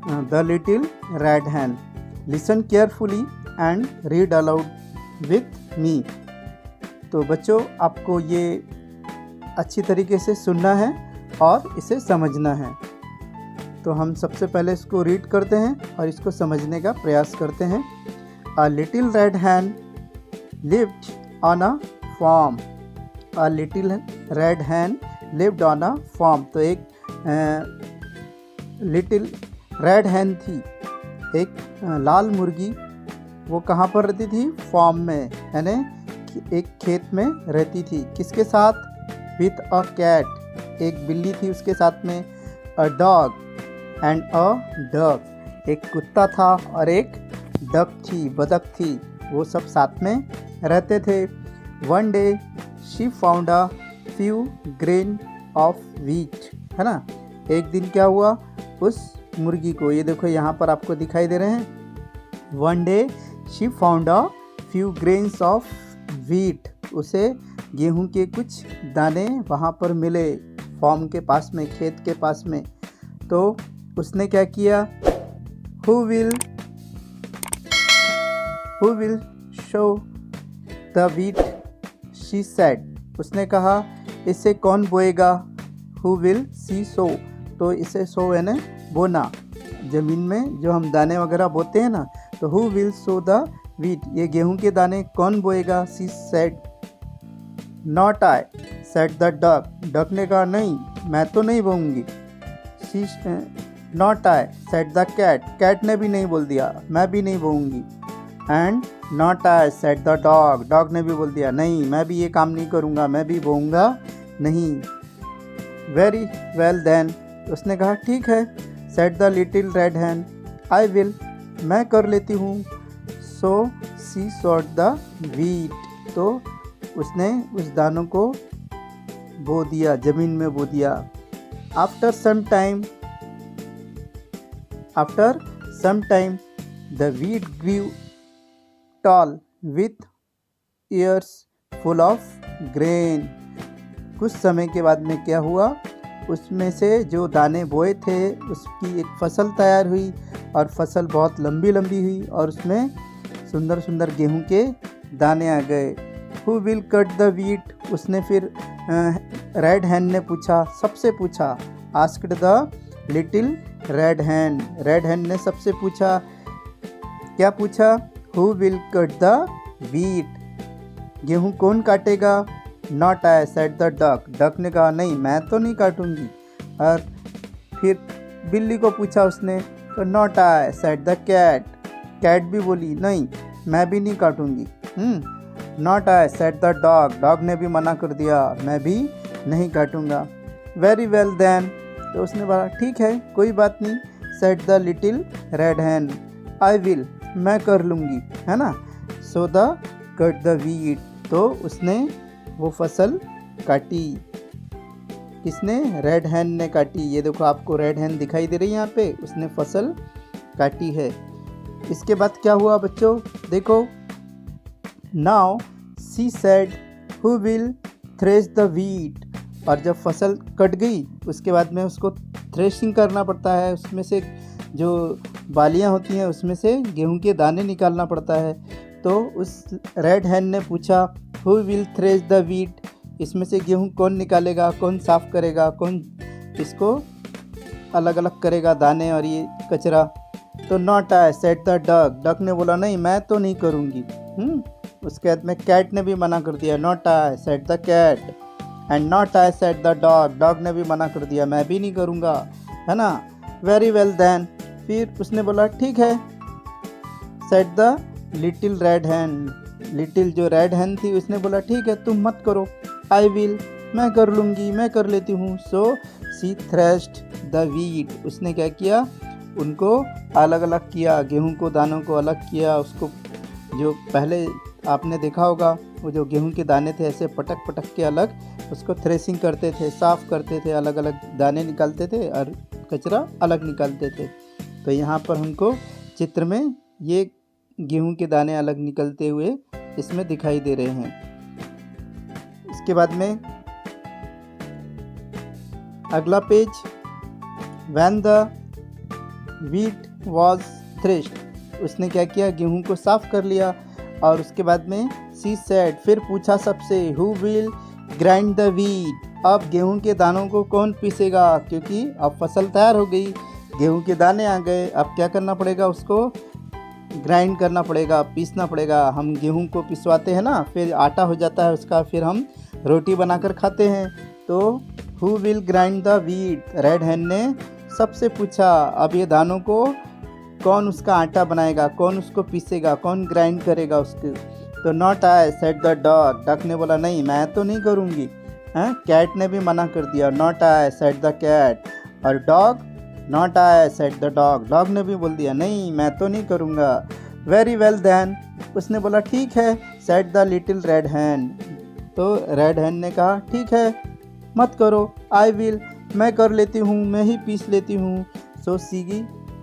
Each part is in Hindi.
The little red hen. Listen carefully and read aloud with me. तो बच्चों, आपको ये अच्छी तरीके से सुनना है और इसे समझना है। तो हम सबसे पहले इसको रीड करते हैं और इसको समझने का प्रयास करते हैं। A little red hen lived on a farm. A little red hen lived on a farm. तो एक लिटिल रेड हैन थी, एक लाल मुर्गी। वो कहाँ पर रहती थी? फार्म में, यानी एक खेत में रहती थी। किसके साथ? With a cat. एक बिल्ली थी उसके साथ में। A dog and a duck. एक कुत्ता था और एक डक थी, बतख थी। वो सब साथ में रहते थे। One day she found a few grain of wheat, है ना। एक दिन क्या हुआ उस मुर्गी को, ये देखो यहाँ पर आपको दिखाई दे रहे हैं। One day she found a few grains of wheat. उसे गेहूं के कुछ दाने वहाँ पर मिले, फार्म के पास में, खेत के पास में। तो उसने क्या किया? Who will show the wheat, she said. उसने कहा इसे कौन बोएगा? हु विल सी सो। तो इसे सो है ना बोना, ज़मीन में जो हम दाने वगैरह बोते हैं ना। तो who will sow the wheat, ये गेहूं के दाने कौन बोएगा? She said not I said the duck. Duck ने कहा नहीं, मैं तो नहीं बोऊंगी। She not I said the cat. Cat ने भी नहीं बोल दिया, मैं भी नहीं बोऊंगी। And not I said the dog. Dog ने भी बोल दिया नहीं, मैं भी ये काम नहीं करूँगा, मैं भी बोऊंगा नहीं। वेरी वेल देन, उसने कहा ठीक है। Said the little red hen I will, मैं कर लेती हूँ। So she sought the wheat. तो उसने उस दानों को बो दिया, ज़मीन में बो दिया। After some time the wheat grew tall with ears full of grain. कुछ समय के बाद में क्या हुआ? उसमें से जो दाने बोए थे उसकी एक फसल तैयार हुई और फसल बहुत लंबी लंबी हुई और उसमें सुंदर सुंदर गेहूं के दाने आ गए। Who will cut the wheat? उसने फिर रेड हैन ने पूछा, सबसे पूछा। Asked the little red hen. Red hen ने सबसे पूछा, क्या पूछा? Who will cut the wheat, गेहूं कौन काटेगा? Not I said the duck. Duck ने कहा नहीं, मैं तो नहीं काटूंगी। और फिर बिल्ली को पूछा उसने, तो not I said the cat. Cat भी बोली नहीं, मैं भी नहीं काटूंगी। Not I said the dog. Dog ने भी मना कर दिया, मैं भी नहीं काटूंगा। वेरी वेल देन, तो उसने बोला ठीक है, कोई बात नहीं। Said the little red hen I will, मैं कर लूँगी, है ना। So the cut the wheat. तो उसने वो फसल काटी। किसने? रेड हैन ने काटी। ये देखो आपको रेड हैन दिखाई दे रही है यहाँ पे, उसने फसल काटी है। इसके बाद क्या हुआ बच्चों? देखो, now she said who will thresh the wheat. और जब फसल कट गई उसके बाद में उसको थ्रेशिंग करना पड़ता है, उसमें से जो बालियाँ होती हैं उसमें से गेहूं के दाने निकालना पड़ता है। तो उस रेड हैन ने पूछा who will thresh the wheat, इसमें से गेहूं कौन निकालेगा, कौन साफ़ करेगा, कौन इसको अलग अलग करेगा, दाने और ये कचरा। तो not I said the duck. Duck ने बोला नहीं, मैं तो नहीं करूँगी। उसके बाद में कैट ने भी मना कर दिया, not I said the cat. And not I said the dog. Dog ने भी मना कर दिया, मैं भी नहीं करूँगा, है ना। वेरी वेल देन, फिर उसने बोला ठीक है। Said the little red hen. Little जो रेड हैन थी उसने बोला ठीक है, तुम मत करो। आई विल, मैं कर लूँगी, मैं कर लेती हूँ। So C threshed the wheat. उसने क्या किया? उनको अलग अलग किया, गेहूं को दानों को अलग किया। उसको जो पहले आपने देखा होगा, वो जो गेहूं के दाने थे ऐसे पटक पटक के अलग उसको थ्रेसिंग करते थे, साफ़ करते थे, अलग अलग दाने निकालते थे और कचरा अलग निकालते थे। तो यहाँ पर हमको चित्र में ये गेहूं के दाने अलग निकलते हुए इसमें दिखाई दे रहे हैं। इसके बाद में अगला page, when the wheat was threshed, उसने क्या किया, गेहूं को साफ कर लिया। और उसके बाद में she said, फिर पूछा सबसे, who will grind the wheat, अब गेहूं के दानों को कौन पीसेगा, क्योंकि अब फसल तैयार हो गई, गेहूं के दाने आ गए, अब क्या करना पड़ेगा, उसको ग्राइंड करना पड़ेगा, पीसना पड़ेगा। हम गेहूं को पिसवाते हैं ना, फिर आटा हो जाता है उसका, फिर हम रोटी बनाकर खाते हैं। तो who will grind the wheat, red hen ने सबसे पूछा, अब ये दानों को कौन उसका आटा बनाएगा, कौन उसको पीसेगा, कौन ग्राइंड करेगा उसको। तो not I said the dog, duck ने बोला नहीं मैं तो नहीं करूँगी। कैट ने भी मना कर दिया, not I said the cat. और dog, not I said the dog, dog ने भी बोल दिया नहीं मैं तो नहीं करूँगा। वेरी वेल देन, उसने बोला ठीक है, सेड द लिटिल रेड हैन, तो रेड हैन ने कहा ठीक है मत करो, आई विल, मैं कर लेती हूँ, मैं ही पीस लेती हूँ। So C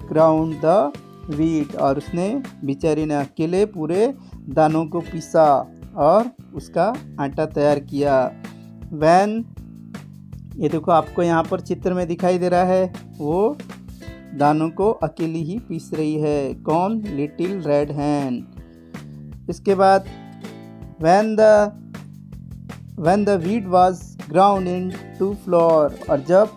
ground the wheat, और उसने बेचारी ने अकेले पूरे दानों को पीसा और उसका आटा तैयार किया। वैन, ये देखो आपको यहाँ पर चित्र में दिखाई दे रहा है, वो दानों को अकेली ही पीस रही है, कौन, लिटिल रेड हैन। इसके बाद when the wheat was ground into flour, और जब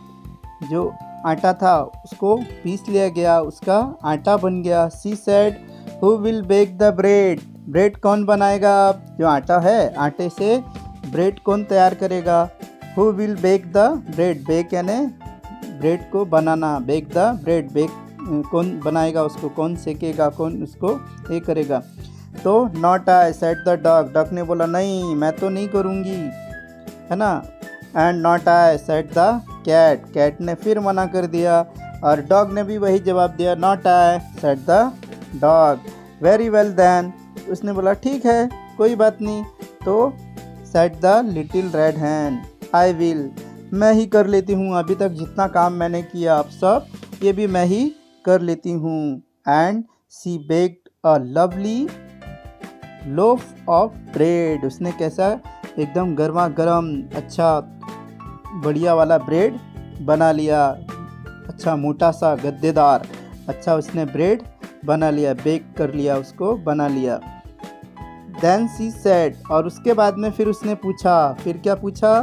जो आटा था उसको पीस लिया गया, उसका आटा बन गया। she said, who will bake the bread, bread कौन बनाएगा, जो आटा है आटे से ब्रेड कौन तैयार करेगा। who will bake the bread, bake यानी ब्रेड को बनाना, बेक द ब्रेड, बेक कौन बनाएगा उसको, कौन सेकेगा, कौन उसको ये करेगा। तो not I said the dog, dog ने बोला नहीं मैं तो नहीं करूँगी, है ना। And not I said the cat, cat ने फिर मना कर दिया, और डॉग ने भी वही जवाब दिया, not I said the dog. Very well then, उसने बोला ठीक है कोई बात नहीं। तो said the little red hen, I will, मैं ही कर लेती हूँ, अभी तक जितना काम मैंने किया अब सब ये भी मैं ही कर लेती हूँ। And she baked a lovely loaf of bread, उसने कैसा एकदम गर्मा गर्म अच्छा बढ़िया वाला ब्रेड बना लिया, अच्छा मोटा सा गद्देदार अच्छा उसने ब्रेड बना लिया, बेक कर लिया, उसको बना लिया। देन सी सेड, और उसके बाद में फिर उसने पूछा, फिर क्या पूछा,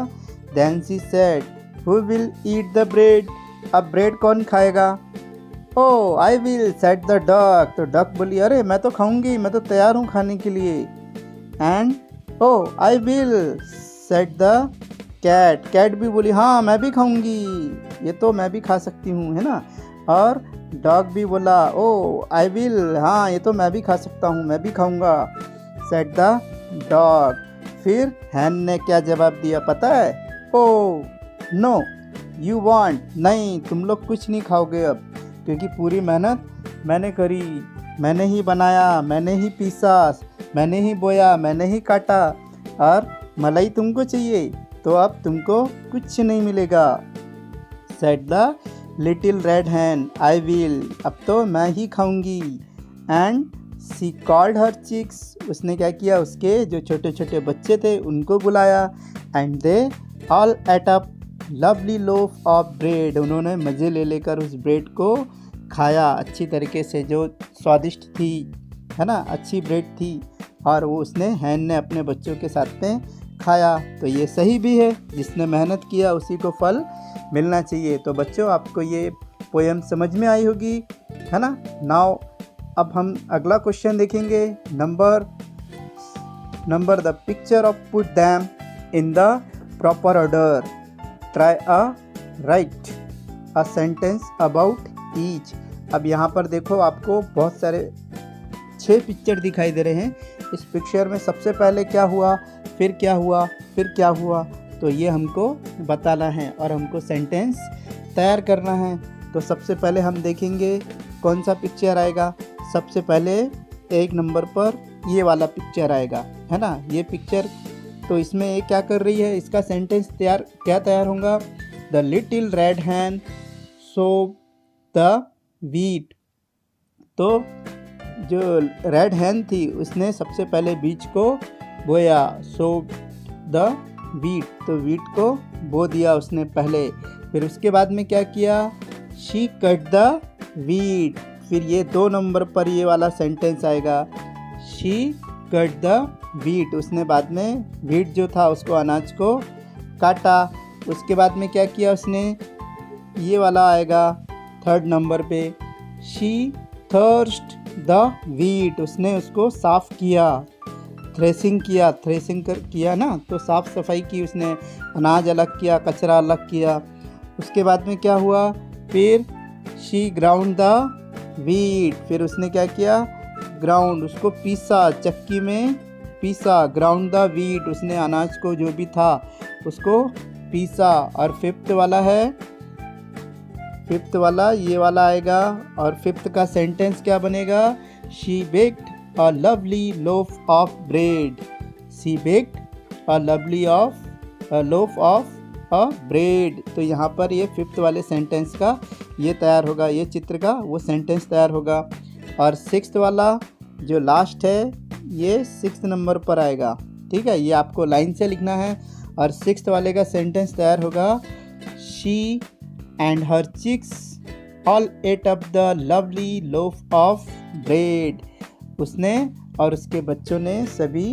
then she said, who will eat the bread, अब ब्रेड कौन खाएगा। Oh I will said the duck, तो डक बोली अरे मैं तो खाऊंगी, मैं तो तैयार हूँ खाने के लिए। And oh I will said the cat, cat भी बोली हाँ मैं भी खाऊंगी, ये तो मैं भी खा सकती हूँ, है ना। और डॉग भी बोला ओ आई विल, हाँ ये तो मैं भी खा सकता हूँ, मैं भी खाऊंगा, सेड द डॉग। फिर हैन ने क्या जवाब दिया पता है, ओ नो यू वांट, नहीं तुम लोग कुछ नहीं खाओगे अब, क्योंकि पूरी मेहनत मैंने करी, मैंने ही बनाया, मैंने ही पीसा, मैंने ही बोया, मैंने ही काटा, और मलाई तुमको चाहिए तो अब तुमको कुछ नहीं मिलेगा। Said the little red hen, I will, अब तो मैं ही खाऊंगी। And she called her chicks, उसने क्या किया, उसके जो छोटे छोटे बच्चे थे उनको बुलाया। And they all ate up lovely loaf of bread, उन्होंने मज़े ले लेकर उस ब्रेड को खाया अच्छी तरीके से, जो स्वादिष्ट थी, है ना, अच्छी ब्रेड थी, और वो उसने हैन ने अपने बच्चों के साथ में खाया। तो ये सही भी है, जिसने मेहनत किया उसी को फल मिलना चाहिए। तो बच्चों आपको ये पोएम समझ में आई होगी, है ना। नाउ अब हम अगला क्वेश्चन देखेंगे, number the picture of put them in the proper order, try right a sentence about each. अब यहाँ पर देखो आपको बहुत सारे 6 पिक्चर दिखाई दे रहे हैं। इस पिक्चर में सबसे पहले क्या हुआ, फिर क्या हुआ, फिर क्या हुआ, तो ये हमको बताना है और हमको सेंटेंस तैयार करना है। तो सबसे पहले हम देखेंगे कौन सा पिक्चर आएगा। सबसे पहले 1 नंबर पर ये वाला पिक्चर आएगा, है ना, ये पिक्चर। तो इसमें ये क्या कर रही है, इसका सेंटेंस क्या तैयार होगा, the little red hen sowed the wheat. तो जो रेड हैन थी उसने सबसे पहले बीज को बोया, सो द वीट, तो वीट को बो दिया उसने पहले। फिर उसके बाद में क्या किया, शी कट द wheat। फिर ये 2 नंबर पर ये वाला सेंटेंस आएगा, शी कट द wheat। उसने बाद में wheat जो था उसको, अनाज को काटा। उसके बाद में क्या किया उसने, ये वाला आएगा 3rd नंबर पे, शी थर्स्ट द wheat। उसने उसको साफ किया, थ्रेसिंग किया, किया ना, तो साफ सफाई की उसने, अनाज अलग किया, कचरा अलग किया। उसके बाद में क्या हुआ, फिर शी ग्राउंड द wheat। फिर उसने क्या किया, ग्राउंड, उसको पीसा, चक्की में पीसा, ग्राउंड द wheat। उसने अनाज को जो भी था उसको पीसा। और 5th वाला है, 5th वाला ये वाला आएगा। और 5th का सेंटेंस क्या बनेगा, she baked a lovely loaf of bread. She baked a lovely loaf of a bread. तो यहाँ पर ये 5th वाले सेंटेंस का ये तैयार होगा, ये चित्र का वो सेंटेंस तैयार होगा। और 6th वाला जो लास्ट है ये 6th नंबर पर आएगा, ठीक है, ये आपको लाइन से लिखना है। और 6th वाले का सेंटेंस तैयार होगा, she and her chicks all ate up the lovely loaf of bread. उसने और उसके बच्चों ने सभी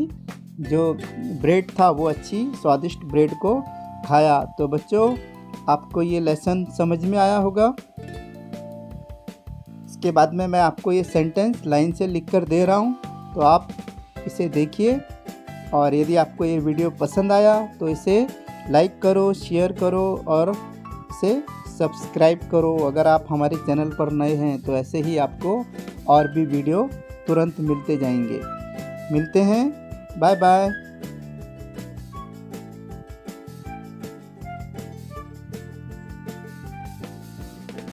जो ब्रेड था वो अच्छी स्वादिष्ट ब्रेड को खाया। तो बच्चों, आपको ये लेसन समझ में आया होगा। इसके बाद में मैं आपको ये सेंटेंस लाइन से लिख कर दे रहा हूँ, तो आप इसे देखिए। और यदि आपको ये वीडियो पसंद आया तो इसे लाइक करो, शेयर करो और इसे सब्सक्राइब करो। अगर आप हमारे चैनल पर नए हैं तो ऐसे ही आपको और भी वीडियो तुरंत मिलते जाएंगे। मिलते हैं, बाय बाय।